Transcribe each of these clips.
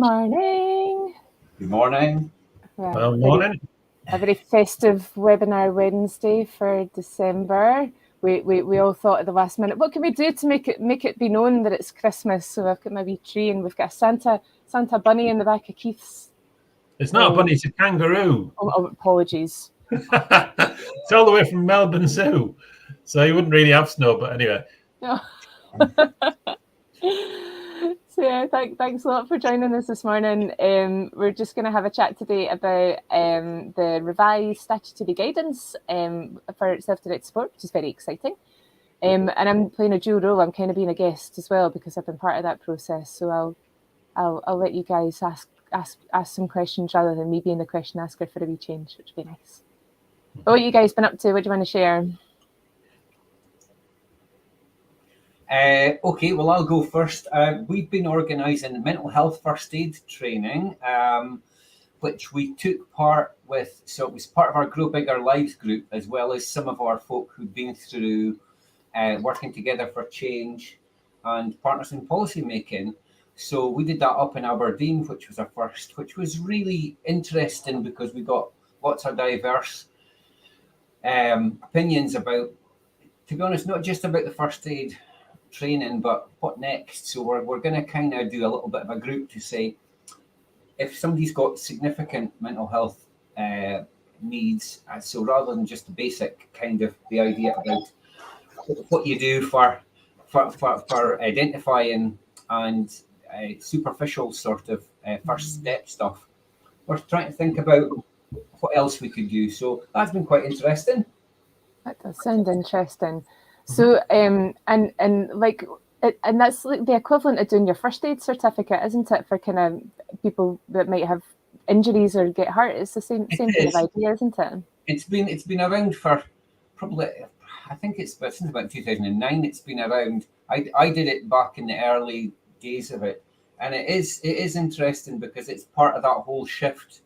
morning. Good morning. Well, morning. A very festive webinar Wednesday for December. We all thought at the last minute, what can we do to make it be known that it's Christmas? So I've got my wee tree and we've got a Santa bunny in the back of Keith's. It's not a bunny, it's a kangaroo. Oh, apologies. It's all the way from Melbourne Zoo, so you wouldn't really have snow. But anyway. No. So yeah, thanks a lot for joining us this morning. We're just going to have a chat today about the revised statutory guidance for self-directed sport, which is very exciting. And I'm playing a dual role. I'm kind of being a guest as well because I've been part of that process. So I'll let you guys ask some questions rather than me being the question asker for a wee change, which would be nice. But what you guys been up to? What do you want to share? Okay, well, I'll go first. We've been organising mental health first aid training, which we took part with. So it was part of our Grow Bigger Lives group, as well as some of our folk who'd been through working together for change and partners in policy making. So we did that up in Aberdeen, which was our first, which was really interesting because we got lots of diverse opinions about, to be honest, not just about the first aid training, but what next. So we're going to kind of do a little bit of a group to say, if somebody's got significant mental health needs, so rather than just the basic kind of the idea about what you do for identifying and superficial sort of first step stuff, we're trying to think about what else we could do. So that's been quite interesting. That does sound interesting. So and like, and that's like the equivalent of doing your first aid certificate, isn't it, for kind of people that might have injuries or get hurt? It's the same kind of idea, isn't it? It's been around for probably, I think since about 2009. It's been around. I did it back in the early days of it, and it is interesting because it's part of that whole shift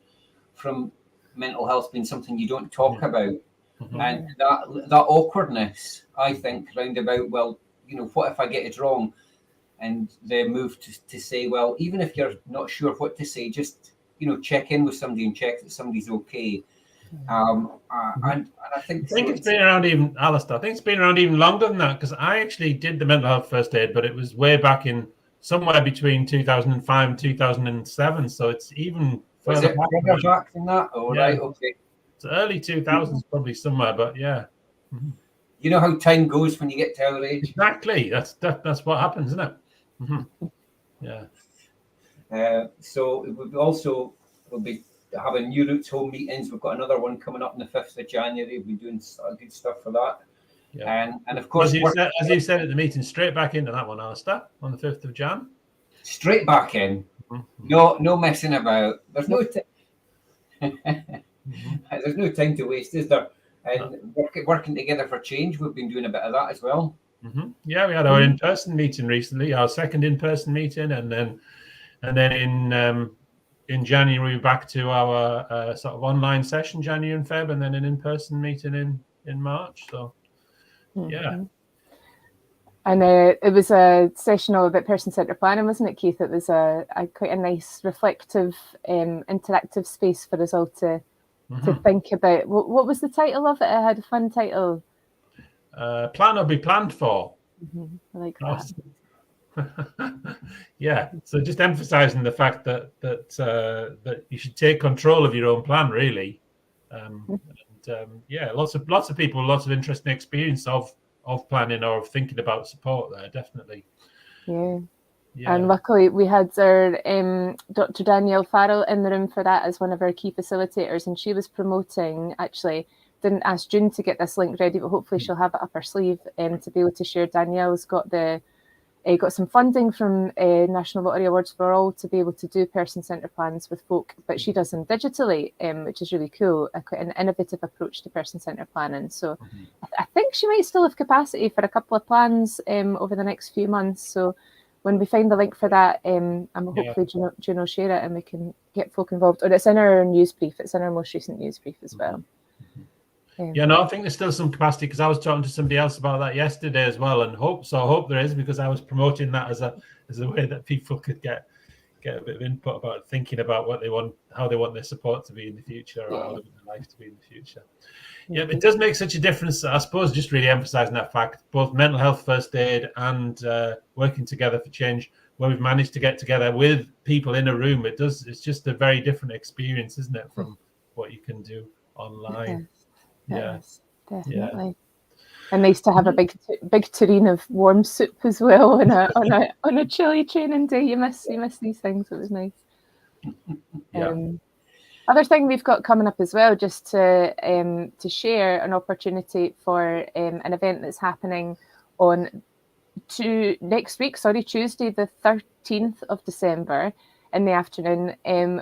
from mental health being something you don't talk about. And that awkwardness, I think, round about, well, you know, what if I get it wrong? And the move to say, well, even if you're not sure what to say, just, you know, check in with somebody and check that somebody's okay. And I think it's been around even, Alistair, I think it's been around even longer than that, because I actually did the mental health first aid, but it was way back in somewhere between 2005 and 2007. So it's even further back than that? Oh, yeah. Right, okay. It's early 2000s, probably somewhere, but yeah. You know how time goes when you get to our age. Exactly. That's what happens, isn't it? Yeah. So we'll be having New Roots home meetings. We've got another one coming up on the 5th of January. We'll be doing good stuff for that. Yeah. And of course, as you said at the meeting, straight back into that one, Alistair, on the 5th of Jan. Straight back in. No messing about. There's no there's no time to waste, is there? And working together for change, we've been doing a bit of that as well. Yeah, we had our in-person meeting recently, our second in-person meeting, and then in January back to our sort of online session, January and Feb, and then an in-person meeting in March. So yeah. And it was a session all about person-centred planning, wasn't it, Keith? It was quite a nice, reflective, interactive space for us all to think about. What was the title of it? It had a fun title. Plan or be planned for. I like that. Yeah. So just emphasising the fact that you should take control of your own plan, really. Yeah, lots of people, lots of interesting experience of planning or of thinking about support there, definitely. Yeah. And luckily we had our Dr. Danielle Farrell in the room for that as one of our key facilitators, and she was promoting, actually didn't ask June to get this link ready, but hopefully she'll have it up her sleeve to be able to share. Danielle's got got some funding from National Lottery Awards for All to be able to do person-centred plans with folk, but she does them digitally, which is really cool, quite an innovative approach to person-centred planning. So I think she might still have capacity for a couple of plans over the next few months. So when we find the link for that, I'm hopefully June will share it and we can get folk involved. Or it's in our news brief. It's in our most recent news brief as well. Yeah, no, I think there's still some capacity, because I was talking to somebody else about that yesterday as well, and I hope there is, because I was promoting that as a way that people could get get a bit of input about thinking about what they want, how they want their support to be in the future, or how they want their life to be in the future. Yeah, it does make such a difference. I suppose just really emphasising that fact, both mental health first aid and working together for change, where we've managed to get together with people in a room. It's just a very different experience, isn't it, from what you can do online? Yes, definitely. And nice to have a big tureen of warm soup as well on a chilly training day. You miss these things. It was nice. Other thing we've got coming up as well, just to share an opportunity for an event that's happening on next week, Tuesday the 13th of December in the afternoon,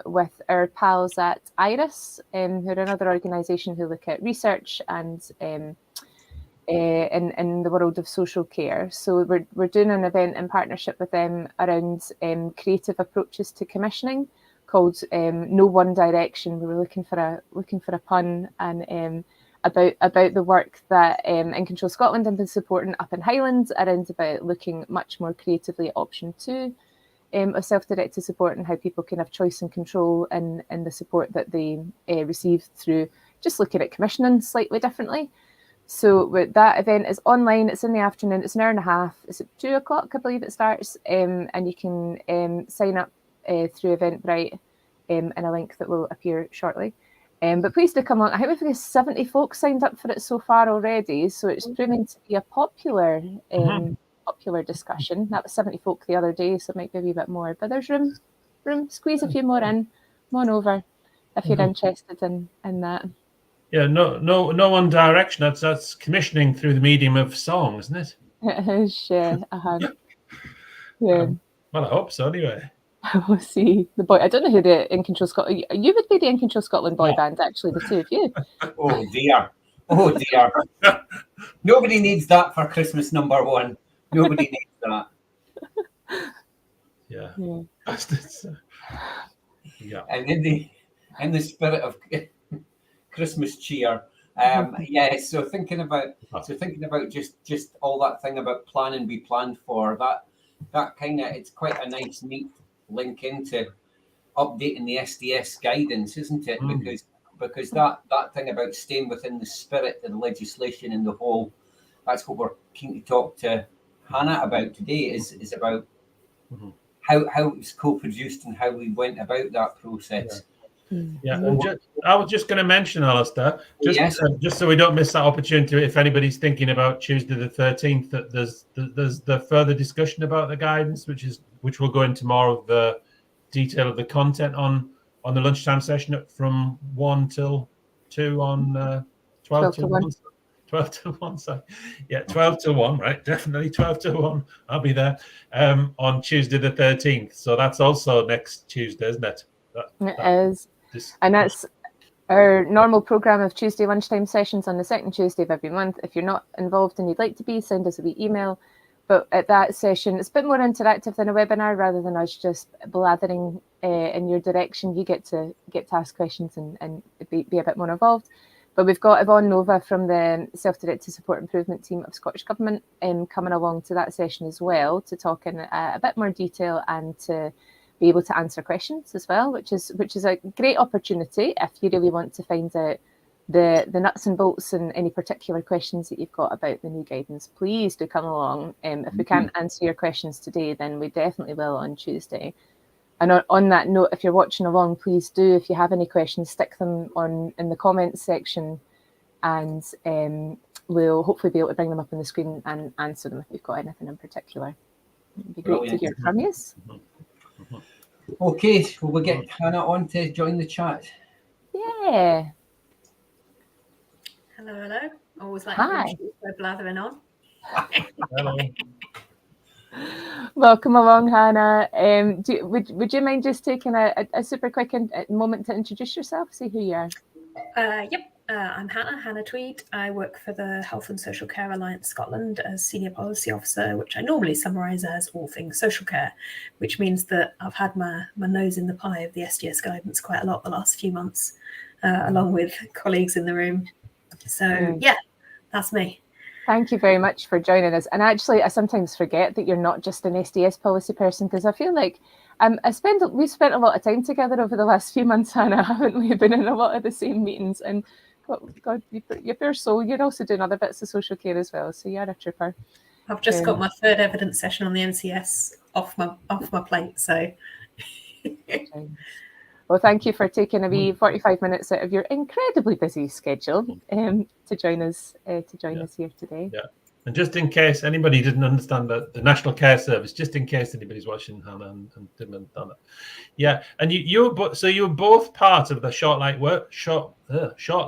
with our pals at IRIS, who are another organisation who look at research and in the world of social care. So we're doing an event in partnership with them around creative approaches to commissioning, called No One Direction. We were looking for a pun, and about the work that In Control Scotland have been supporting up in Highlands around about looking much more creatively at option 2 of self-directed support, and how people can have choice and control in the support that they receive through just looking at commissioning slightly differently. So that event is online. It's in the afternoon. It's an hour and a half. It's at 2 o'clock, I believe it starts, and you can sign up through Eventbrite in a link that will appear shortly. But please do come along. I think we've got 70 folks signed up for it so far already, so it's proving to be a popular discussion. That was 70 folk the other day, so it might be a wee bit more. But there's room. Squeeze a few more in. Come on over if you're interested in that. Yeah, no one direction. That's commissioning through the medium of song, isn't it? It is, yeah. Yeah. Well, I hope so. Anyway. We'll see. The boy. I don't know who the In Control Scotland. You would be the In Control Scotland boy band, actually. The two of you. Oh dear. Nobody needs that for Christmas number 1. Nobody needs that. Yeah. Yeah. And in the spirit of Christmas cheer, so thinking about just all that thing about plan and be planned for, that kind of, it's quite a nice neat link into updating the SDS guidance, isn't it? Because that thing about staying within the spirit of the legislation and the whole, that's what we're keen to talk to Hannah about today, is about how it was co-produced and how we went about that process. Yeah, and I was just going to mention, Alistair, just so we don't miss that opportunity, if anybody's thinking about Tuesday the 13th, that there's the further discussion about the guidance, which will go into more of the detail of the content on the lunchtime session from 1 till 2 on 12 till 1. 12 till 1, sorry. Yeah, 12 till 1, right? Definitely 12 till 1. I'll be there on Tuesday the 13th. So that's also next Tuesday, isn't it? It is. And that's our normal programme of Tuesday lunchtime sessions on the second Tuesday of every month. If you're not involved and you'd like to be, send us a wee email. But at that session, it's a bit more interactive than a webinar, rather than us just blathering in your direction. You get to ask questions and be a bit more involved. But we've got Yvonne Nova from the Self-Directed Support Improvement Team of Scottish Government coming along to that session as well, to talk in a bit more detail and to be able to answer questions as well, which is a great opportunity if you really want to find out the nuts and bolts and any particular questions that you've got about the new guidance. Please do come along. If we can't answer your questions today, then we definitely will on Tuesday. And on that note, if you're watching along, please do, if you have any questions, stick them in the comments section, and we'll hopefully be able to bring them up on the screen and answer them if you've got anything in particular. It'd be great to hear from you. Okay, well, we'll get Hannah on to join the chat. Yeah. Hello. Always like Hi. Blathering on. Hello. Welcome along, Hannah. Would you mind just taking a super quick moment to introduce yourself, say who you are? Yep. I'm Hannah Tweed. I work for the Health and Social Care Alliance Scotland as Senior Policy Officer, which I normally summarise as all things social care, which means that I've had my nose in the pie of the SDS guidance quite a lot the last few months, along with colleagues in the room. So, yeah, that's me. Thank you very much for joining us. And actually, I sometimes forget that you're not just an SDS policy person, because I feel like We've spent a lot of time together over the last few months, Hannah, haven't we? Been in a lot of the same meetings, and God, you poor soul, you're also doing other bits of social care as well, so you're a trooper. I've just got my third evidence session on the NCS off my plate, so. Well, thank you for taking a wee 45 minutes out of your incredibly busy schedule to join us here today. Yeah. And just in case anybody didn't understand the National Care Service, just in case anybody's watching, Hannah, and didn't understand it. Yeah, and you were both part of the short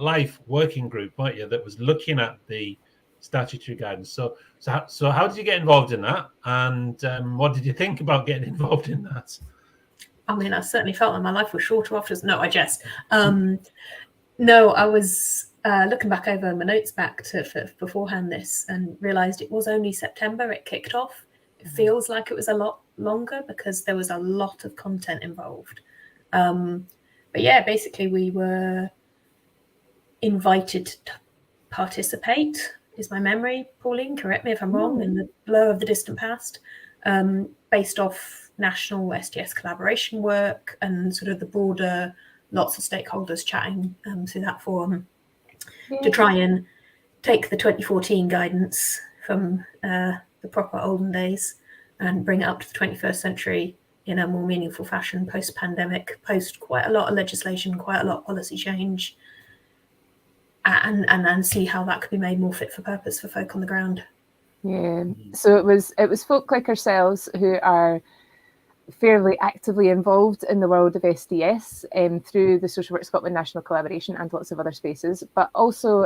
life working group, weren't you? That was looking at the statutory guidance. So how did you get involved in that? And what did you think about getting involved in that? I mean, I certainly felt that my life was shorter after. No, I jest. No, I was looking back over my notes back to beforehand this and realised it was only September it kicked off. It feels like it was a lot longer because there was a lot of content involved. But yeah, basically we were invited to participate, is my memory, Pauline, correct me if I'm wrong, in the blur of the distant past, based off national SDS collaboration work and sort of the broader, lots of stakeholders chatting through that forum to try and take the 2014 guidance from the proper olden days and bring it up to the 21st century in a more meaningful fashion, post-pandemic, post quite a lot of legislation, quite a lot of policy change, and see how that could be made more fit for purpose for folk on the ground. Yeah, so it was folk like ourselves who are fairly actively involved in the world of SDS through the Social Work Scotland National Collaboration and lots of other spaces, but also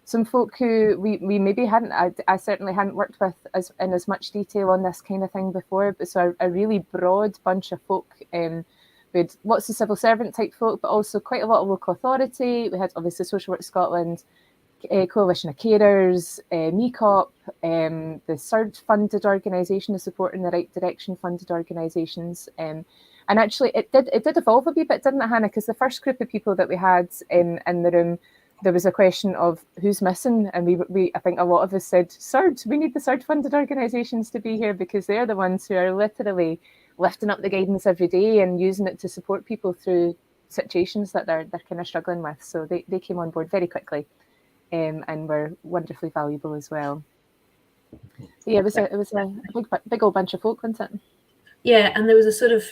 some folk who we maybe hadn't, I certainly hadn't worked with in as much detail on this kind of thing before, but so a really broad bunch of folk. We had lots of civil servant type folk, but also quite a lot of local authority. We had obviously Social Work Scotland, Coalition of Carers, MECOP, the SURD funded organisation, the Support in the Right Direction funded organisations. And actually it did evolve a wee bit, didn't it, Hannah? Because the first group of people that we had in the room, there was a question of who's missing. And we I think a lot of us said, SURD, we need the SURD funded organisations to be here because they're the ones who are literally lifting up the guidance every day and using it to support people through situations that they're kind of struggling with. So they came on board very quickly. And were wonderfully valuable as well. Yeah, it was a big old bunch of folk, wasn't it? Yeah, and there was a sort of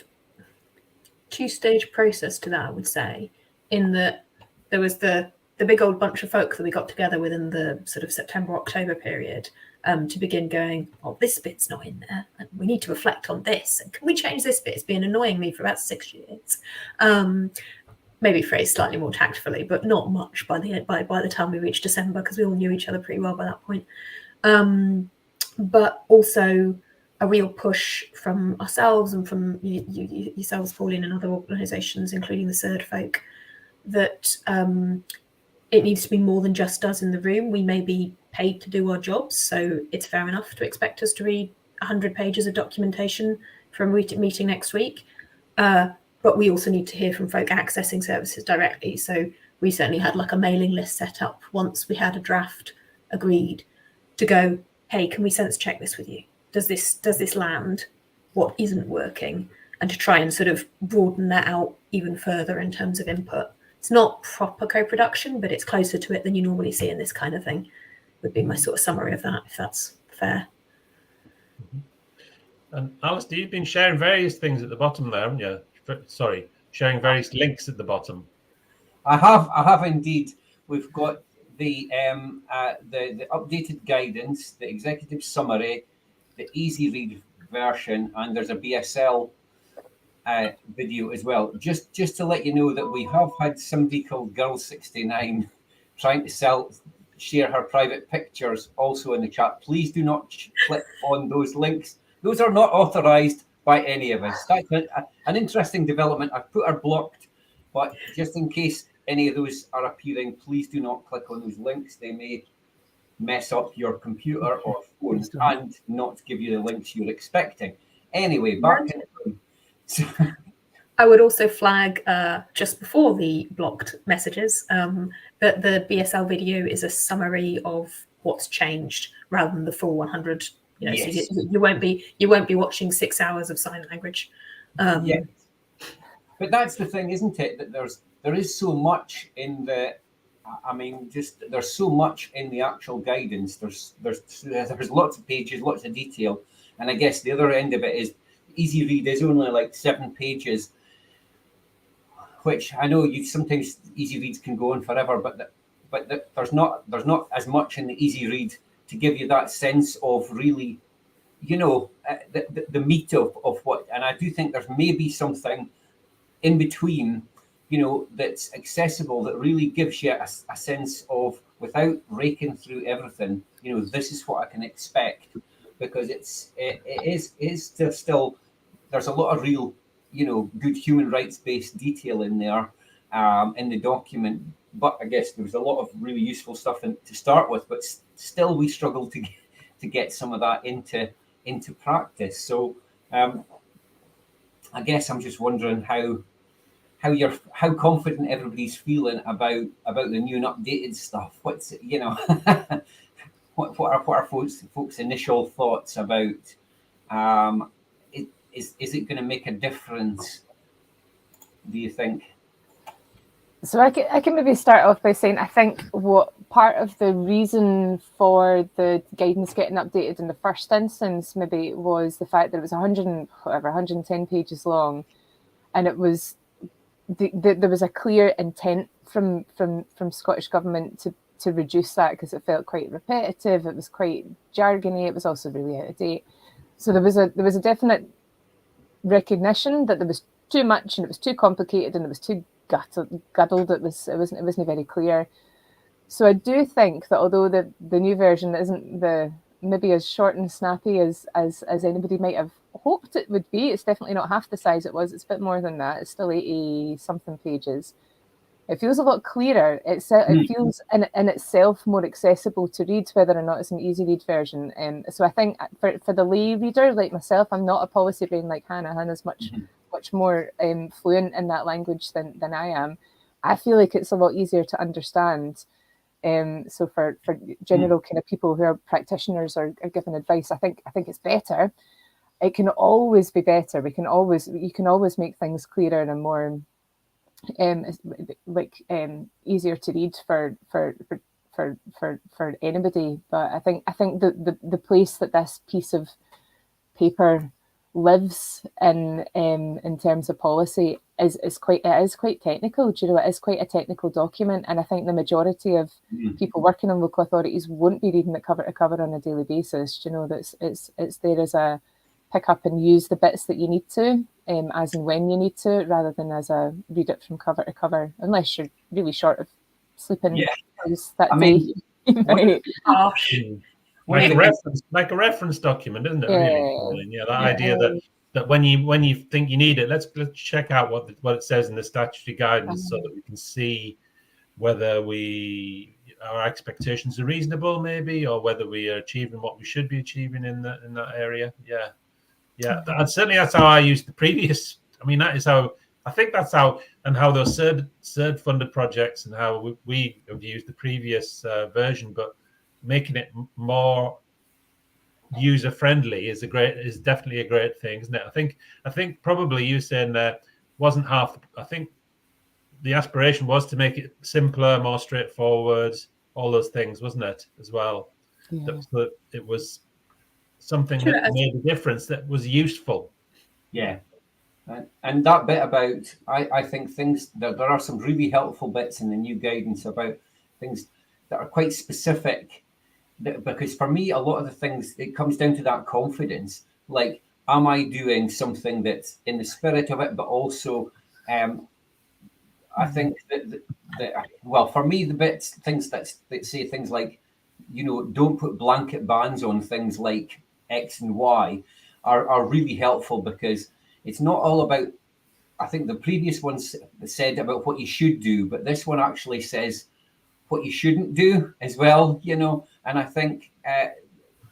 two-stage process to that, I would say, in that there was the big old bunch of folk that we got together within the sort of September-October period to begin going, oh, this bit's not in there, and we need to reflect on this, and can we change this bit? It's been annoying me for about 6 years. Maybe phrased slightly more tactfully, but not much by the time we reached December, because we all knew each other pretty well by that point. But also a real push from ourselves and from yourselves, Pauline, and other organisations, including the SURD folk, that it needs to be more than just us in the room. We may be paid to do our jobs, so it's fair enough to expect us to read 100 pages of documentation for a meeting next week. But we also need to hear from folk accessing services directly. So we certainly had like a mailing list set up once we had a draft agreed to go, hey, can we sense check this with you? Does this land? What isn't working? And to try and sort of broaden that out even further in terms of input. It's not proper co-production, but it's closer to it than you normally see in this kind of thing, would be my sort of summary of that, if that's fair. And Alistair, you've been sharing various things at the bottom there, haven't you? Sorry, sharing various links at the bottom. I have indeed. We've got the updated guidance, the executive summary, the easy read version, and there's a BSL video as well. Just to let you know that we have had somebody called Girl69 trying to share her private pictures also in the chat. Please do not click on those links. Those are not authorized by any of us. That's an interesting development. I've put her blocked, but just in case any of those are appearing, please do not click on those links. They may mess up your computer or phone and not give you the links you're expecting. Anyway, back in the room. I would also flag just before the blocked messages that the BSL video is a summary of what's changed rather than the full 100. You know, yes. So you won't be watching 6 hours of sign language. Yeah, but that's the thing, isn't it? That there is so much in the. I mean, just there's so much in the actual guidance. There's lots of pages, lots of detail, and I guess the other end of it is easy read is only like 7 pages, which I know you sometimes easy reads can go on forever, but there's not as much in the easy read to give you that sense of really, the meat of what. And I do think there's maybe something in between, that's accessible, that really gives you a sense of, without raking through everything, this is what I can expect, because it is still there's a lot of real, good human rights based detail in there, in the document. But I guess there was a lot of really useful stuff to start with, but still we struggle to get some of that into practice. So I guess I'm just wondering how confident everybody's feeling about the new and updated stuff. What's what are folks' initial thoughts about? Is it going to make a difference, do you think? So I can maybe start off by saying I think what part of the reason for the guidance getting updated in the first instance maybe was the fact that it was 110 pages long, and it was there was a clear intent from Scottish Government to reduce that, because it felt quite repetitive, it was quite jargony, it was also really out of date. So there was a definite recognition that there was too much and it was too complicated and it was too guddled. It wasn't very clear. So I do think that although the new version isn't maybe as short and snappy as anybody might have hoped it would be, it's definitely not half the size it was. It's a bit more than that. It's still 80 something pages. It feels a lot clearer. It feels in itself more accessible to read, whether or not it's an easy read version. So I think for the lay reader like myself, I'm not a policy brain like Hannah. Hannah's much more fluent in that language than I am. I feel like it's a lot easier to understand. So for general kind of people who are practitioners or are giving advice, I think it's better. It can always be better. You can always make things clearer and more easier to read for anybody. But I think the place that this piece of paper lives in terms of policy is quite technical. Do you know, it is quite a technical document, and I think the majority of people working in local authorities won't be reading it cover to cover on a daily basis. Do you know, that it's there as a pick up and use the bits that you need to, as and when you need to, rather than as a read it from cover to cover, unless you're really short of sleeping that day. Like a reference document, isn't it? Really, that idea that when you think you need it, let's check out what it says in the statutory guidance, so that we can see whether our expectations are reasonable, maybe, or whether we are achieving what we should be achieving in that area. Certainly that's how I used the previous. I mean, that is how I think that's how those third funded projects and how we have used the previous version, but making it more user friendly is definitely a great thing, isn't it? I think probably you saying that wasn't half. I think the aspiration was to make it simpler, more straightforward, all those things, wasn't it, as well? That it was something that made a difference, that was useful. Yeah. And that bit about, I think things, there are some really helpful bits in the new guidance about things that are quite specific, because for me, a lot of the things, it comes down to that confidence. Like, am I doing something that's in the spirit of it, but also, I think that well, for me, the bits, things that say things like, don't put blanket bans on things like X and Y are really helpful, because it's not all about, I think the previous ones said about what you should do, but this one actually says what you shouldn't do as well, and I think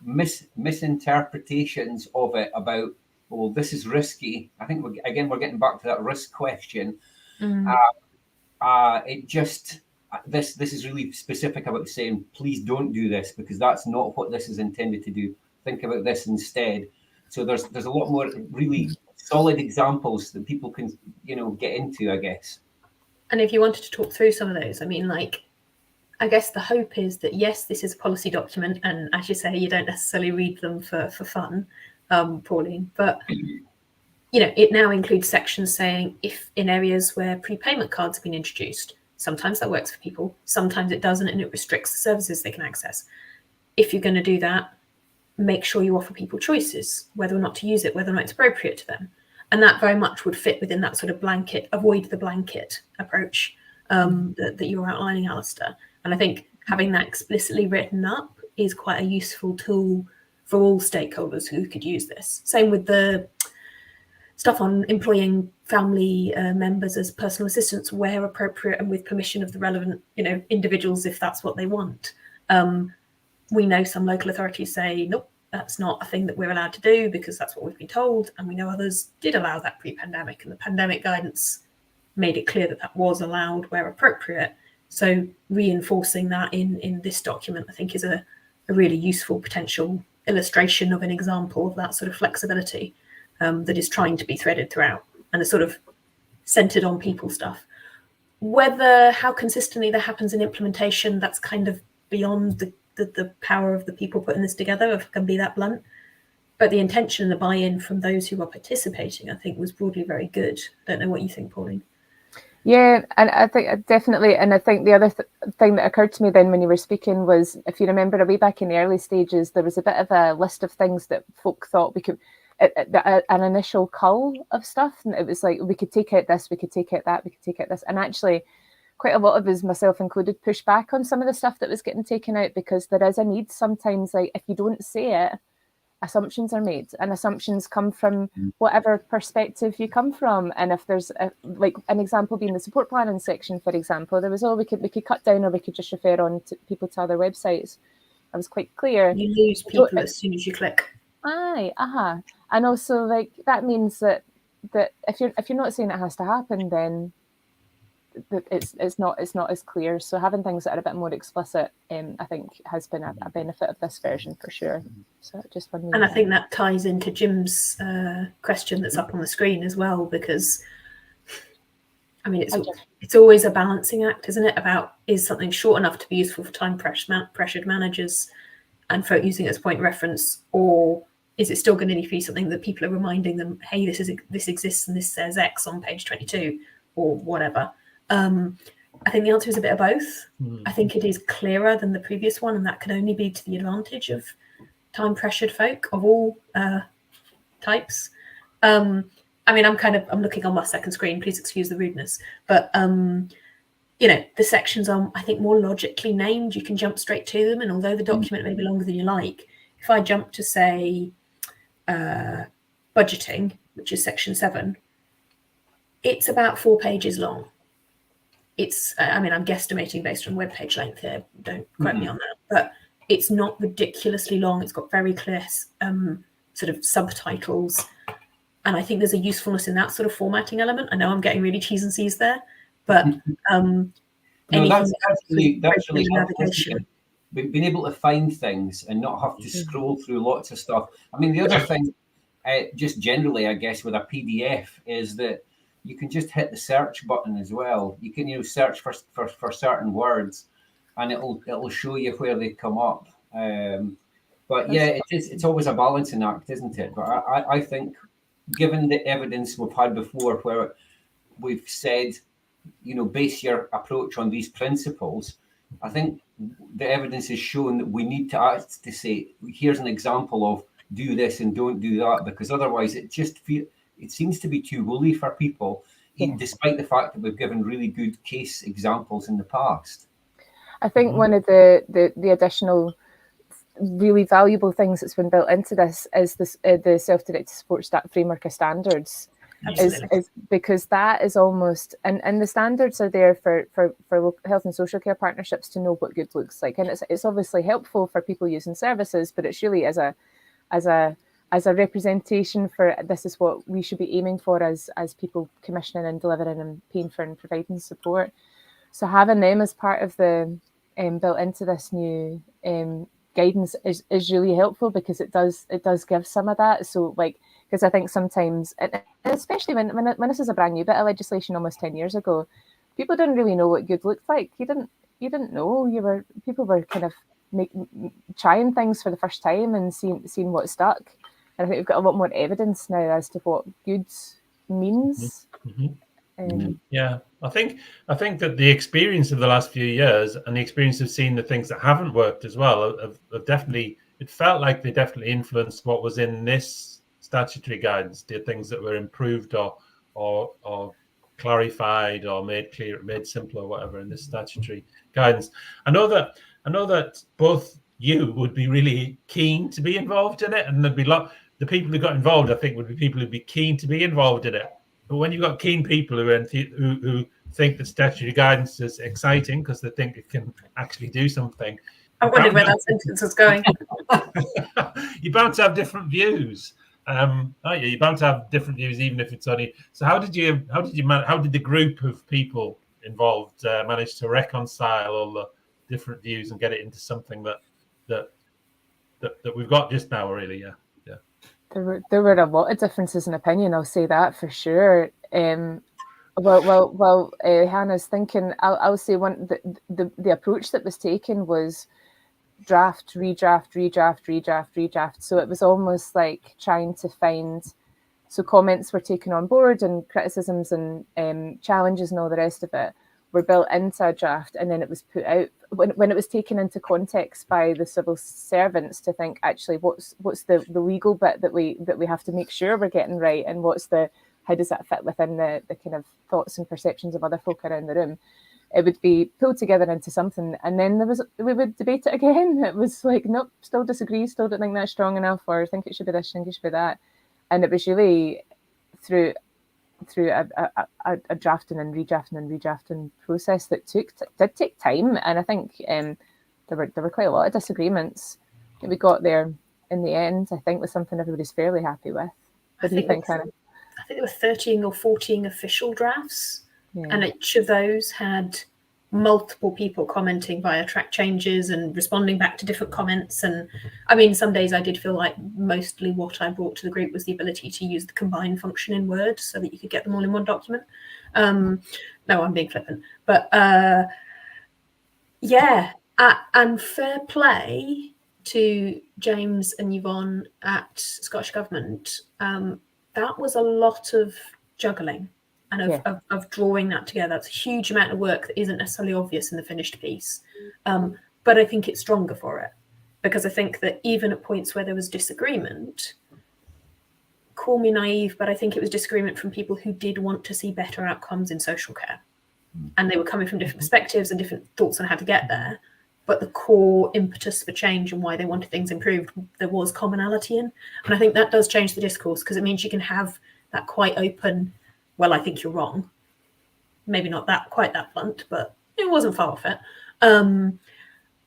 misinterpretations of it about, well, this is risky. I think we're getting back to that risk question. It just, this is really specific about saying, please don't do this, because that's not what this is intended to do. Think about this instead. So there's a lot more really solid examples that people can, get into, I guess. And if you wanted to talk through some of those, I mean, like, I guess the hope is that, yes, this is a policy document, and as you say, you don't necessarily read them for fun, Pauline, but it now includes sections saying if in areas where prepayment cards have been introduced, sometimes that works for people, sometimes it doesn't, and it restricts the services they can access. If you're going to do that, make sure you offer people choices, whether or not to use it, whether or not it's appropriate to them. And that very much would fit within that sort of blanket, avoid the blanket approach that you were outlining, Alistair. And I think having that explicitly written up is quite a useful tool for all stakeholders who could use this. Same with the stuff on employing family members as personal assistants where appropriate and with permission of the relevant individuals if that's what they want. We know some local authorities say, nope, that's not a thing that we're allowed to do because that's what we've been told. And we know others did allow that pre-pandemic, and the pandemic guidance made it clear that that was allowed where appropriate. So reinforcing that in this document, I think, is a really useful potential illustration of an example of that sort of flexibility that is trying to be threaded throughout and is sort of centered on people stuff. How consistently that happens in implementation, that's kind of beyond the power of the people putting this together, if I can be that blunt. But the intention and the buy-in from those who are participating, I think, was broadly very good. I don't know what you think, Pauline. Yeah, and I think definitely, and I think the other thing that occurred to me then when you were speaking was, if you remember, way back in the early stages, there was a bit of a list of things that folk thought we could, an initial cull of stuff, and it was like, we could take out this, we could take out that, we could take out this, and actually quite a lot of us, myself included, push back on some of the stuff that was getting taken out, because there is a need sometimes, like, if you don't say it, assumptions are made, and assumptions come from whatever perspective you come from. And if there's like an example being the support planning section, for example, there was, we could cut down, or we could just refer on to people to other websites. I was quite clear. You lose people as soon as you click. Aye, and also, like, that means that if you're not saying it has to happen, then it's not as clear. So having things that are a bit more explicit, I think, has been a benefit of this version for sure. So just one. And I think that ties into Jim's question that's up on the screen as well, because I mean, it's always a balancing act, isn't it? About, is something short enough to be useful for time pressured managers and folk using it as point reference, or is it still going to need to be something that people are reminding them, hey, this exists and this says X on page 22 or whatever. I think the answer is a bit of both. I think it is clearer than the previous one, and that can only be to the advantage of time pressured folk of all types. I mean, I'm looking on my second screen, please excuse the rudeness, but the sections are, I think, more logically named. You can jump straight to them, and although the document may be longer than you like, if I jump to, say, budgeting, which is section 7, it's about 4 pages long. It's, I mean, I'm guesstimating based on web page length here, don't quote me on that, but it's not ridiculously long. It's got very clear sort of subtitles, and I think there's a usefulness in that sort of formatting element. I know I'm getting really T's and C's there, but that's really navigation. Being able to find things and not have to scroll through lots of stuff. I mean, the other thing, just generally, I guess, with a PDF is that you can just hit the search button as well. You can, search for certain words, and it'll show you where they come up. But yeah, it's always a balancing act, isn't it? But I think, given the evidence we've had before, where we've said, base your approach on these principles, I think the evidence has shown that we need to act to say, here's an example of do this and don't do that, because otherwise it seems to be too woolly for people, despite the fact that we've given really good case examples in the past. I think one of the additional really valuable things that's been built into this is the self-directed support framework of standards. Is because that is almost, and the standards are there for health and social care partnerships to know what good looks like, and it's obviously helpful for people using services, but it's really as a representation for, this is what we should be aiming for as people commissioning and delivering and paying for and providing support. So having them as part of the built into this new guidance is really helpful, because it does give some of that. So like, because I think sometimes, and especially when this is a brand new bit of legislation almost 10 years ago, people didn't really know what good looked like. You didn't know. People were kind of trying things for the first time and seeing what stuck. And I think we've got a lot more evidence now as to what good means. Yeah, I think that the experience of the last few years and the experience of seeing the things that haven't worked as well have definitely, it felt like they definitely influenced what was in this statutory guidance, the things that were improved or clarified or made clear, made simpler, or whatever in this statutory guidance. I know that both you would be really keen to be involved in it, and there'd be the people who got involved, I think, would be people who'd be keen to be involved in it. But when you've got keen people who think that statutory guidance is exciting because they think it can actually do something, I wondered where that sentence was going. You're bound to have different views, aren't you? You're bound to have different views, even if it's only. So how did the group of people involved manage to reconcile all the different views and get it into something that we've got just now, really? Yeah. There were a lot of differences in opinion, I'll say that for sure. Well, Hannah's thinking, I'll say the approach that was taken was draft, redraft. So it was almost like trying to find, so comments were taken on board and criticisms and challenges and all the rest of it were built into a draft, and then it was put out when it was taken into context by the civil servants to think, actually, what's the legal bit that we have to make sure we're getting right, and how does that fit within the kind of thoughts and perceptions of other folk around the room. It would be pulled together into something, and then we would debate it again. It was like, nope, still disagree, still don't think that's strong enough, or think it should be this, think it should be that. And it was really through a drafting and redrafting process that did take time, and I think there were quite a lot of disagreements that we got there in the end. I think was something everybody's fairly happy with. What do you think, Hannah? I think there were 13 or 14 official drafts, and each of those had multiple people commenting via track changes and responding back to different comments. And I mean, some days I did feel like mostly what I brought to the group was the ability to use the combine function in Word so that you could get them all in one document. No, I'm being flippant, but and fair play to James and Yvonne at Scottish Government. That was a lot of juggling and of drawing that together. That's a huge amount of work that isn't necessarily obvious in the finished piece. But I think it's stronger for it, because I think that even at points where there was disagreement, call me naive, but I think it was disagreement from people who did want to see better outcomes in social care. And they were coming from different perspectives and different thoughts on how to get there. But the core impetus for change and why they wanted things improved, there was commonality in. And I think that does change the discourse, because it means you can have that quite open, well, I think you're wrong. Maybe not quite that blunt, but it wasn't far off it.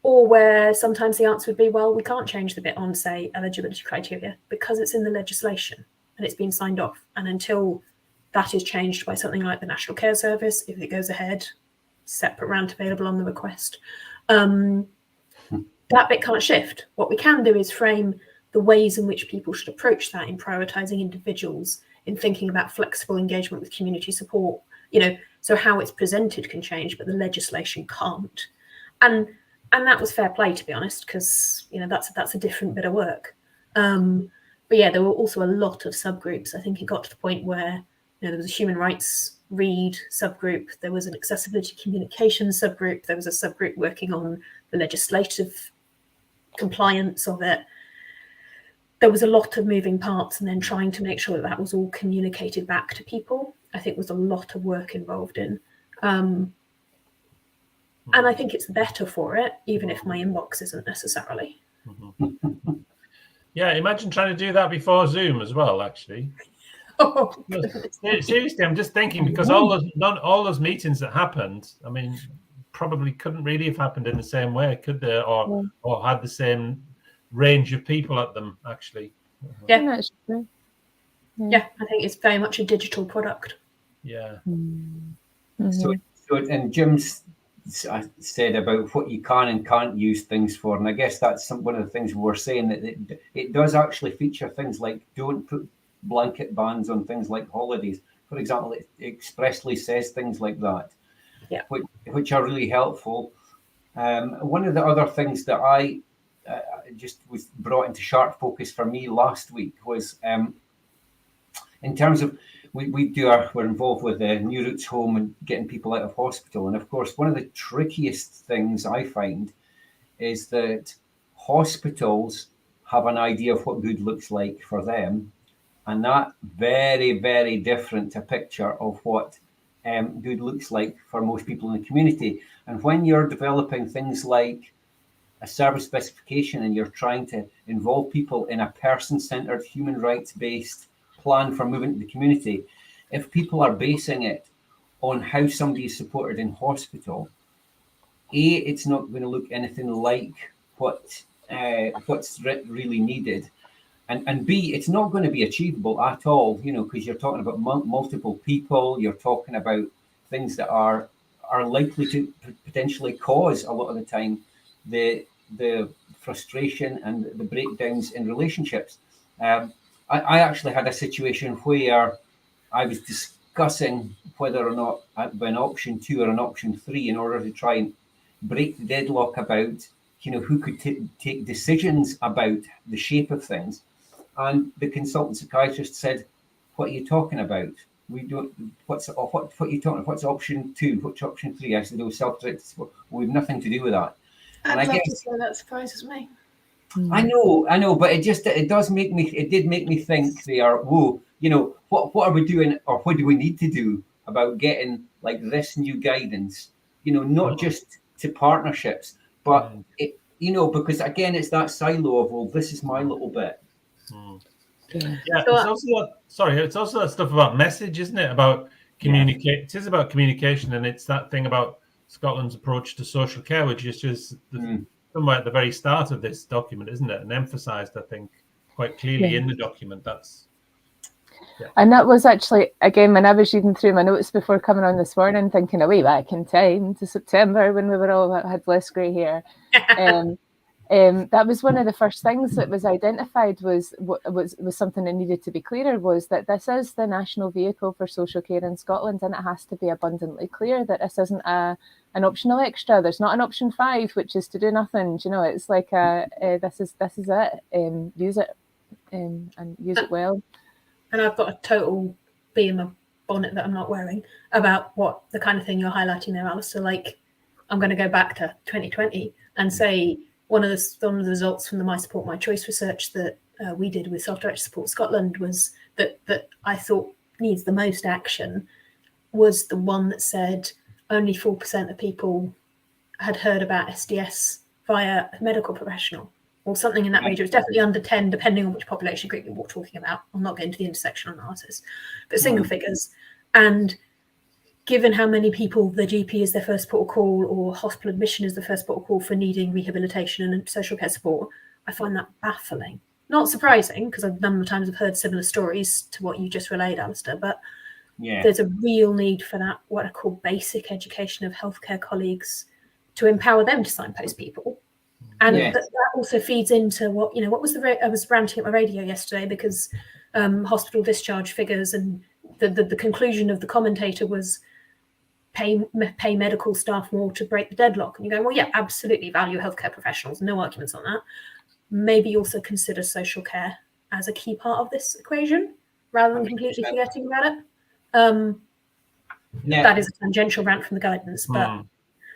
Or where sometimes the answer would be, well, we can't change the bit on, say, eligibility criteria because it's in the legislation and it's been signed off. And until that is changed by something like the National Care Service, if it goes ahead, separate round available on the request, that bit can't shift. What we can do is frame the ways in which people should approach that in prioritising individuals, in thinking about flexible engagement with community support, so how it's presented can change, but the legislation can't. And that was fair play, to be honest, because that's a different bit of work. But yeah, there were also a lot of subgroups. I think it got to the point where there was a human rights read subgroup, there was an accessibility communications subgroup, there was a subgroup working on the legislative compliance of it. There was a lot of moving parts, and then trying to make sure that was all communicated back to people, I think was a lot of work involved in. And I think it's better for it, even if my inbox isn't necessarily. Yeah, imagine trying to do that before Zoom as well, actually. Oh, seriously, I'm just thinking, because all those meetings that happened, I mean, probably couldn't really have happened in the same way, could they? Or had the same range of people at them, actually. Yeah, that's true. Yeah, I think it's very much a digital product. Yeah. So and Jim's said about what you can and can't use things for. And I guess that's one of the things we're saying, that it does actually feature things like don't put blanket bans on things like holidays. For example, it expressly says things like that, which are really helpful. One of the other things that I just was brought into sharp focus for me last week was in terms of we're involved with the New Routes Home and getting people out of hospital. And of course, one of the trickiest things I find is that hospitals have an idea of what good looks like for them, and that very, very different a picture of what good looks like for most people in the community. And when you're developing things like a service specification and you're trying to involve people in a person-centered, human rights-based plan for moving to the community, if people are basing it on how somebody is supported in hospital, it's not going to look anything like what's really needed, and B, it's not going to be achievable at all, because you're talking about multiple people, you're talking about things that are likely to potentially cause a lot of the time the frustration and the breakdowns in relationships. I actually had a situation where I was discussing whether or not I'd be an option 2 or an option 3 in order to try and break the deadlock about, who could take decisions about the shape of things. And the consultant psychiatrist said, "What are you talking about? We don't. What are you talking? What's option 2? What's option 3?" I said, "Oh, self-directed support. Well, we've nothing to do with that." I'd love to say that surprises me. I know, but it did make me think there, whoa, what are we doing, or what do we need to do about getting like this new guidance, not just to partnerships, but because again, it's that silo of, well, this is my little bit. Yeah, it's also that stuff about message, isn't it? About communicate. It is about communication, and it's that thing about Scotland's approach to social care, which is just somewhere at the very start of this document, isn't it? And emphasised, I think, quite clearly in the document. And that was actually, again, when I was reading through my notes before coming on this morning, thinking way back in time to September when we were all had less grey hair. That was one of the first things that was identified was something that needed to be clearer, was that this is the national vehicle for social care in Scotland, and it has to be abundantly clear that this isn't an optional extra. There's not an option 5, which is to do nothing. It's like this is it. Use it and use it well. And I've got a total bee in my bonnet that I'm not wearing about what the kind of thing you're highlighting there, Alistair. Like, I'm going to go back to 2020 and say one of the results from the My Support, My Choice research that we did with Self-Directed Support Scotland was that I thought needs the most action was the one that said only 4% of people had heard about SDS via a medical professional or something in that region. It was definitely under 10, depending on which population group you're talking about. I'm not getting to the intersectional analysis, but single figures. And given how many people the GP is their first port of call, or hospital admission is the first port of call for needing rehabilitation and social care support, I find that baffling. Not surprising, because a number of times I've heard similar stories to what you just relayed, Alistair, but there's a real need for that, what I call basic education of healthcare colleagues, to empower them to signpost people. And that also feeds into what was I was ranting at my radio yesterday because hospital discharge figures, and the conclusion of the commentator was pay medical staff more to break the deadlock. And you go, well, yeah, absolutely value healthcare professionals, no arguments on that. Maybe also consider social care as a key part of this equation rather than completely forgetting about it. That is a tangential rant from the guidance, but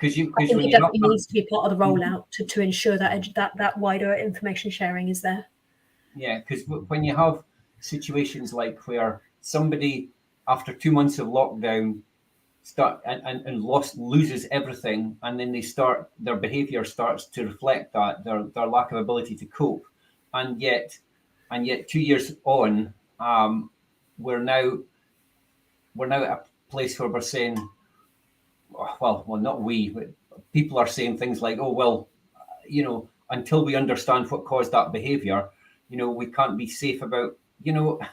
I think it definitely needs to be part of the rollout to ensure that wider information sharing is there. Yeah, because when you have situations like where somebody after 2 months of lockdown loses everything, and then their behaviour starts to reflect that their lack of ability to cope, and yet 2 years on, we're now at a place where we're saying, well, not we, but people are saying things like, oh, well, until we understand what caused that behaviour, we can't be safe about,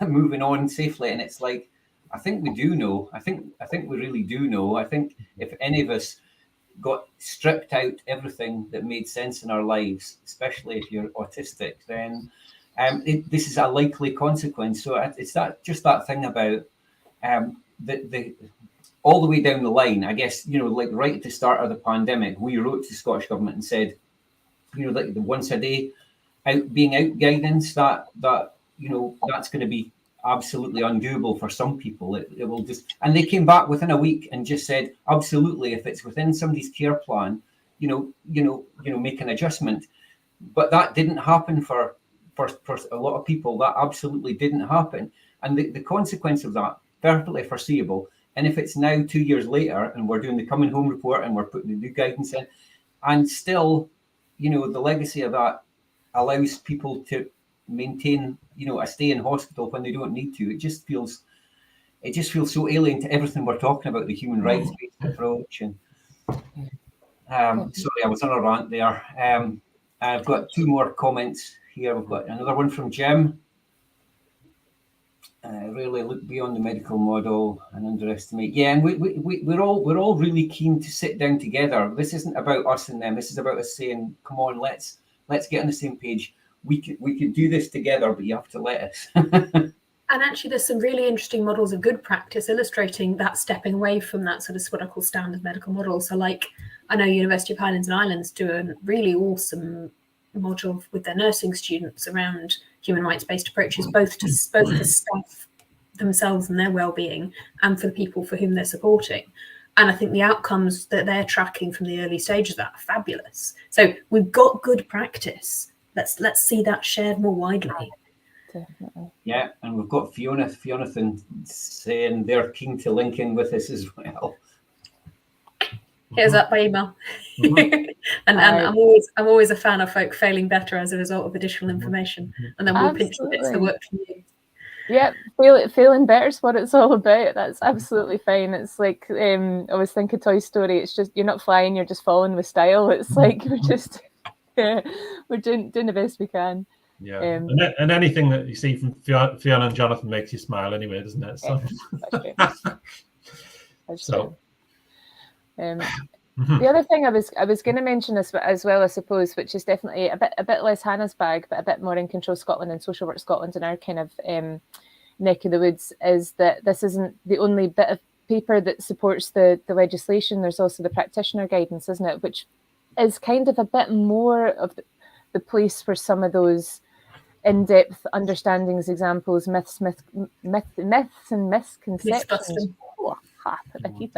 moving on safely. And it's like, I think we do know. I think we really do know. I think if any of us got stripped out everything that made sense in our lives, especially if you're autistic, then this is a likely consequence. So it's that thing about the all the way down the line. I guess, like right at the start of the pandemic, we wrote to the Scottish Government and said, like the once a day being out guidance, that that's going to be absolutely undoable for some people. It will just, and they came back within a week and just said, absolutely, if it's within somebody's care plan, make an adjustment. But that didn't happen for a lot of people. That absolutely didn't happen, and the consequence of that perfectly foreseeable. And if it's now 2 years later and we're doing the coming home report and we're putting the new guidance in, and still, the legacy of that allows people to maintain, a stay in hospital when they don't need to. It just feels so alien to everything we're talking about, the human rights-based approach. And sorry, I was on a rant there. I've got 2 more comments here. We've got another one from Jim. Really look beyond the medical model and underestimate. Yeah, and we're all really keen to sit down together. This isn't about us and them. This is about us saying, come on, let's get on the same page. We could do this together, but you have to let us. And actually, there's some really interesting models of good practice illustrating that stepping away from that sort of what I call standard medical model. So, like, I know University of Highlands and Islands do a really awesome module with their nursing students around human rights-based approaches, both for staff themselves and their well-being, and for the people for whom they're supporting. And I think the outcomes that they're tracking from the early stages of that are fabulous. So we've got good practice. Let's see that shared more widely. Definitely. Yeah, and we've got Fionathan saying they're keen to link in with us as well. Here's up by email. and I'm always a fan of folk failing better as a result of additional information, and then we'll pinch the bits that work for you. Yeah, feeling better is what it's all about. That's absolutely fine. It's like I was thinking Toy Story. It's just you're not flying, you're just falling with style. It's like we're just we're doing the best we can. Yeah, and anything that you see from Fiona and Jonathan makes you smile anyway, doesn't it? So, that's true. The other thing I was going to mention as well, I suppose, which is definitely a bit less Hannah's bag, but a bit more in Control Scotland and Social Work Scotland in our kind of neck of the woods, is that this isn't the only bit of paper that supports the legislation. There's also the practitioner guidance, isn't it, which is kind of a bit more of the place for some of those in-depth understandings, examples, myths and misconceptions. Put my teeth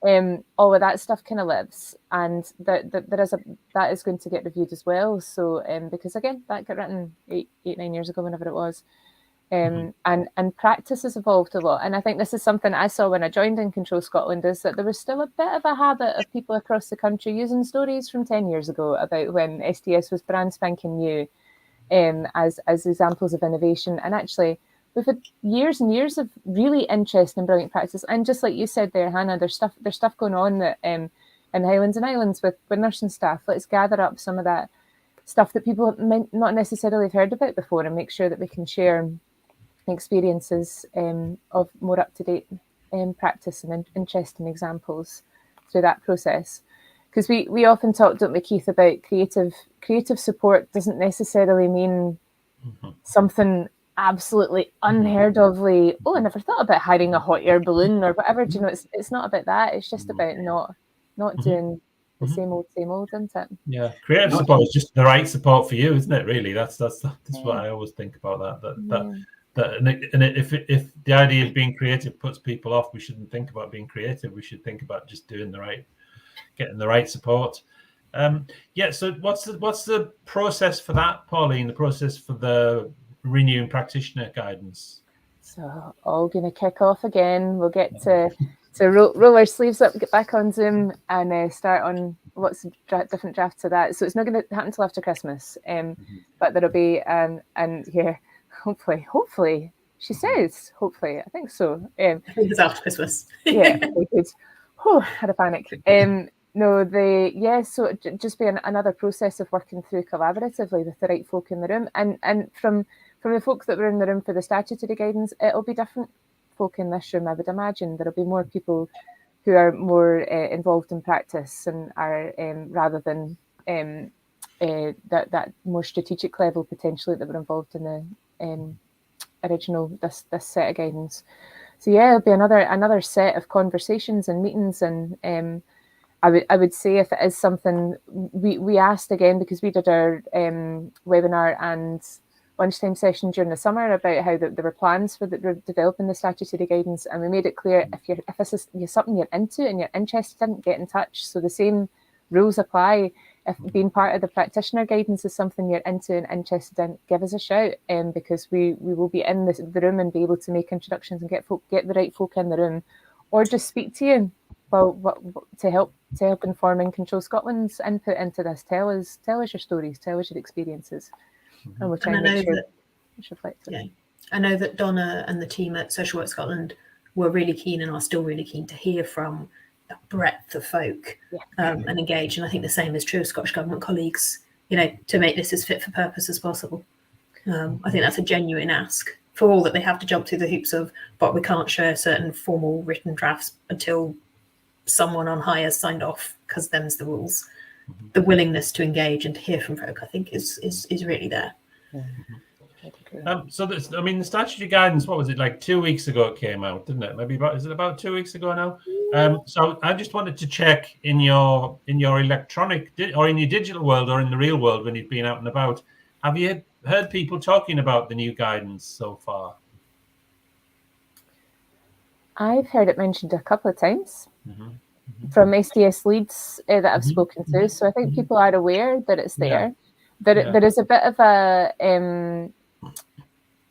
in. All of that stuff kind of lives, and that is going to get reviewed as well. So because again, that got written 8-9 years ago, whenever it was, and practice has evolved a lot. And I think this is something I saw when I joined in Control Scotland, is that there was still a bit of a habit of people across the country using stories from 10 years ago about when SDS was brand spanking new, as examples of innovation. And actually, we've had years and years of really interesting and brilliant practice. And just like you said there, Hannah, there's stuff going on that in Highlands and Islands with nursing staff. Let's gather up some of that stuff that people not necessarily have heard about before, and make sure that we can share experiences of more up-to-date practice and interesting examples through that process. Because we often talk, don't we, Keith, about creative support doesn't necessarily mean something absolutely unheard ofly, I never thought about hiring a hot air balloon or whatever. Do you know, it's not about that. It's just about not doing the same old, isn't it? Yeah, creative support is just the right support for you, isn't it? Really, that's what I always think about and if the idea of being creative puts people off, we shouldn't think about being creative. We should think about just getting the right support. So what's the process for that, Pauline? The process for the renewing practitioner guidance? So all going to kick off again. We'll get to roll our sleeves up, get back on Zoom, and start on what's different drafts of that. So it's not going to happen till after Christmas, but there'll be and yeah, hopefully she says, hopefully, I think so. I think it's after Christmas. Yeah, good. Had a panic. So just be another process of working through collaboratively with the right folk in the room, and from the folk that were in the room for the statutory guidance, it'll be different folk in this room. I would imagine there'll be more people who are more involved in practice and are rather than that more strategic level potentially that were involved in the original this set of guidance. So yeah, it'll be another set of conversations and meetings, and I would say if it is something we asked again, because we did our webinar and lunchtime session during the summer about how there were plans for developing the statutory guidance, and we made it clear if this is something you're into and you're interested in, get in touch. So the same rules apply. If being part of the practitioner guidance is something you're into and interested in, give us a shout, because we will be in the room and be able to make introductions and get the right folk in the room, or just speak to you. Well, to help inform and control Scotland's input into this. Tell us your stories, tell us your experiences, and we'll try and make sure it's reflected. Yeah, I know that Donna and the team at Social Work Scotland were really keen and are still really keen to hear from that breadth of folk and engage. And I think the same is true of Scottish Government colleagues, to make this as fit for purpose as possible. I think that's a genuine ask, for all that they have to jump through the hoops of, but we can't share certain formal written drafts until someone on high has signed off, because them's the rules. The willingness to engage and to hear from folk, I think, is really there. So the statutory guidance, what was it, like 2 weeks ago it came out, didn't it? Is it about 2 weeks ago now? So I just wanted to check in your electronic or in your digital world or in the real world when you've been out and about, have you heard people talking about the new guidance so far? I've heard it mentioned a couple of times from SDS leads that I've spoken to. So I think people are aware that it's there. There is a bit of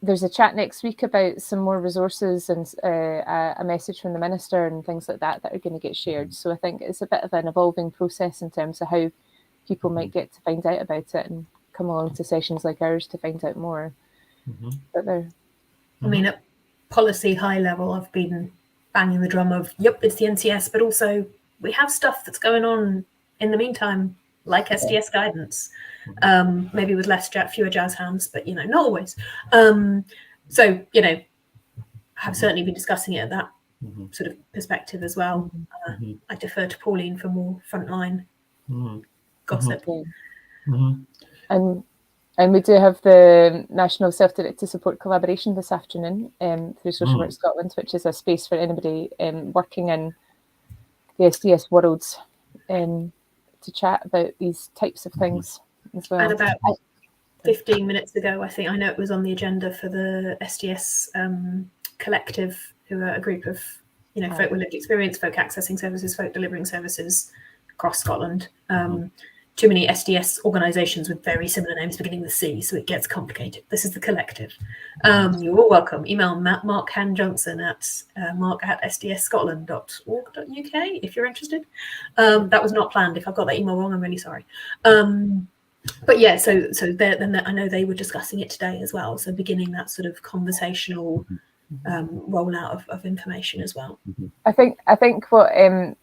there's a chat next week about some more resources and a message from the minister and things like that are going to get shared. So I think it's a bit of an evolving process in terms of how people might get to find out about it and come along to sessions like ours to find out more. But I mean, at policy high level, I've been banging the drum of, it's the NCS, but also we have stuff that's going on in the meantime, like SDS guidance, maybe with fewer jazz hands, but not always. So have certainly been discussing it at that sort of perspective as well. I defer to Pauline for more frontline gossip. And we do have the National Self-Directed Support Collaboration this afternoon through Social Work Scotland, which is a space for anybody working in the SDS worlds to chat about these types of things as well. And about 15 minutes ago, I know it was on the agenda for the SDS collective, who are a group of folk with lived experience, folk accessing services, folk delivering services across Scotland. Too many SDS organisations with very similar names beginning with C, so it gets complicated. This is the collective. You're all welcome. Email Mark Han Johnson at mark@sdsscotland.org.uk if you're interested. That was not planned. If I've got that email wrong, I'm really sorry. But yeah, so I know they were discussing it today as well. So beginning that sort of conversational rollout of information as well. I think what a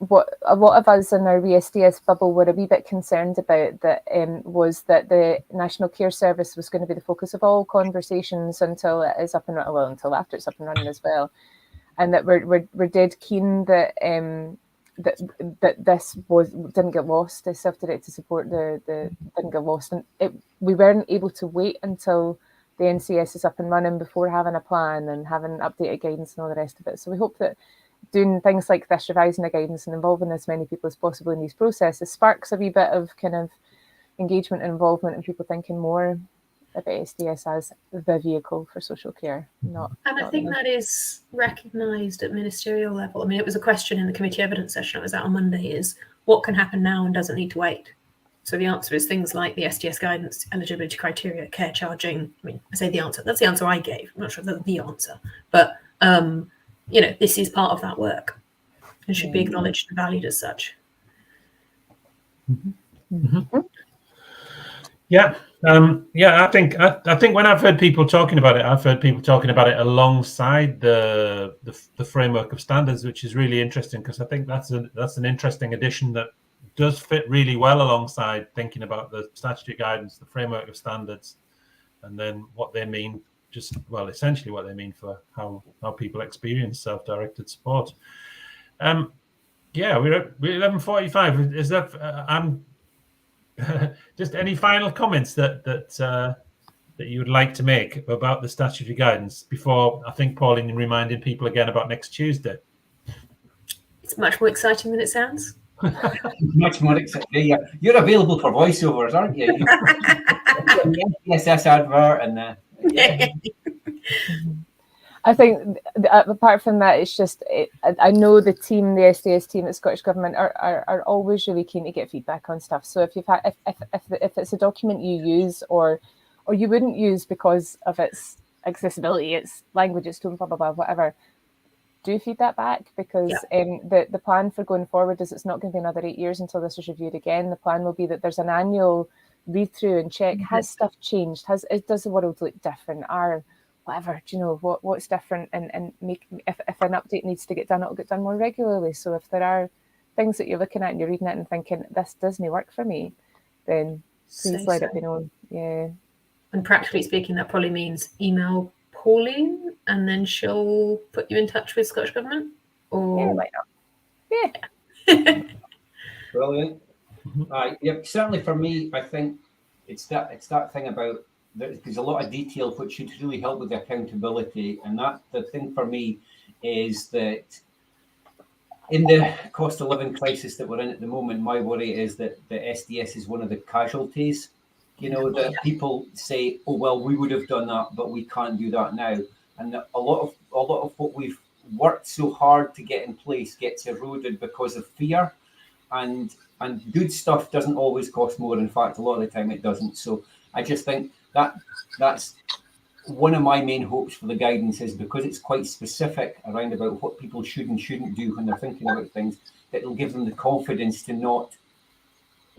lot of us in our SDS bubble were a wee bit concerned about was that the National Care Service was going to be the focus of all conversations until it is up and running, until after it's up and running as well, and that we're dead keen that that this didn't get lost. The self-directed support didn't get lost, and we weren't able to wait until the NCS is up and running before having a plan and having updated guidance and all the rest of it. So we hope that doing things like this, revising the guidance and involving as many people as possible in these processes, sparks a wee bit of kind of engagement and involvement and people thinking more about SDS as the vehicle for social care. I think that is recognised at ministerial level. I mean, it was a question in the committee evidence session I was at on Monday, is what can happen now and doesn't need to wait? So the answer is things like the SDS guidance, eligibility criteria, care charging. I mean, I say the answer. That's the answer I gave. I'm not sure if that's the answer. But, this is part of that work and should be acknowledged and valued as such. Yeah. I think when I've heard people talking about it, alongside the framework of standards, which is really interesting, because I think that's an interesting addition that does fit really well alongside thinking about the statutory guidance, the framework of standards, and then what they mean, essentially what they mean for how people experience self-directed support. Yeah, we're 11:45. Is that just any final comments that you would like to make about the statutory guidance before I think Pauline reminding people again about next Tuesday? It's much more exciting than it sounds. Much more exciting. Yeah, you're available for voiceovers, aren't you? The SDSS advert and yeah. I think apart from that, it's just I know the team, the SDS team at Scottish Government are always really keen to get feedback on stuff. So if you've had if it's a document you use or you wouldn't use because of its accessibility, its language, its tone, blah blah blah, whatever, do feed that back, because the plan for going forward is it's not going to be another 8 years until this is reviewed again. The plan will be that there's an annual read through and check, has stuff changed, does the world look different, are whatever, do you know what's different, and make if an update needs to get done, it'll get done more regularly. So if there are things that you're looking at and you're reading it and thinking this doesn't work for me, then please let it be known. Yeah. And practically speaking, that probably means email Pauline and then she'll put you in touch with Scottish Government? Or yeah, why not? Yeah. Brilliant. Yeah, certainly for me, I think it's that thing about there's a lot of detail which should really help with the accountability, and that the thing for me is that in the cost of living crisis that we're in at the moment, my worry is that the SDS is one of the casualties. You know, that people say, "Oh well, we would have done that, but we can't do that now," and a lot of what we've worked so hard to get in place gets eroded because of fear, and good stuff doesn't always cost more. In fact, a lot of the time it doesn't. So I just think that's one of my main hopes for the guidance, is because it's quite specific around about what people should and shouldn't do when they're thinking about things, that will give them the confidence to not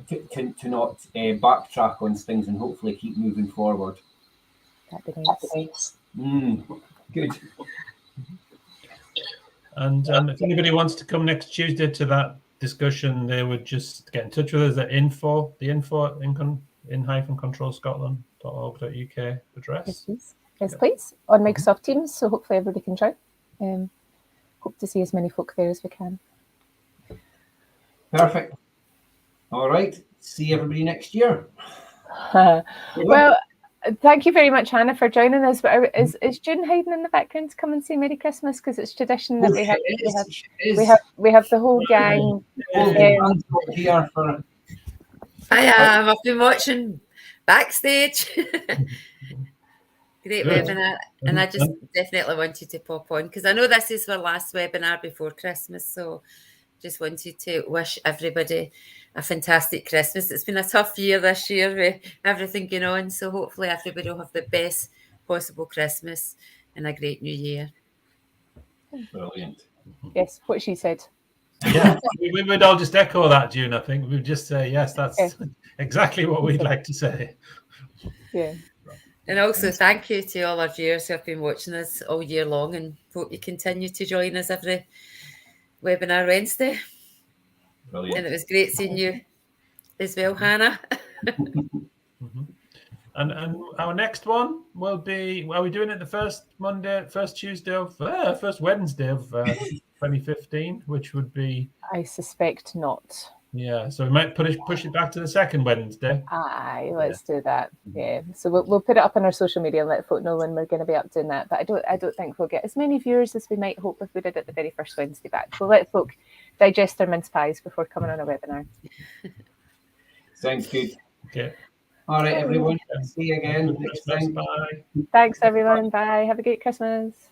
backtrack on things and hopefully keep moving forward. That'd be nice. Good. And if anybody wants to come next Tuesday to that discussion, they would just get in touch with us at info in -controlscotland.org.uk address. Yes, please. On Microsoft Teams, so hopefully everybody can join. Hope to see as many folk there as we can. Perfect. All right. See everybody next year. Well, thank you very much, Hannah, for joining us. But is June hiding in the background to come and say Merry Christmas? Because it's tradition that we have the whole gang. Here for. I have. I've been watching backstage. Great webinar, and I just definitely wanted to pop on because I know this is our last webinar before Christmas, so just wanted to wish everybody a fantastic Christmas. It's been a tough year this year with everything going on, so hopefully everybody will have the best possible Christmas and a great new year. Brilliant. Yes, what she said. Yeah, we would all just echo that, June. I think we'd just say yes, that's exactly what we'd like to say. Yeah. And also thank you to all our viewers who have been watching us all year long, and hope you continue to join us every webinar Wednesday. Brilliant. And it was great seeing you as well, Hannah. And our next one will be, are we doing it the first Wednesday of 2015, which would be? I suspect not. Yeah, so we might push it back to the second Wednesday. Aye, let's do that. Yeah, so we'll put it up on our social media and let folk know when we're going to be up doing that. But I don't think we'll get as many viewers as we might hope if we did it the very first Wednesday back. We'll let folk digest their mince pies before coming on a webinar. Sounds good. Okay. All right, everyone. See you again next time. Bye. Thanks, everyone. Bye. Have a great Christmas.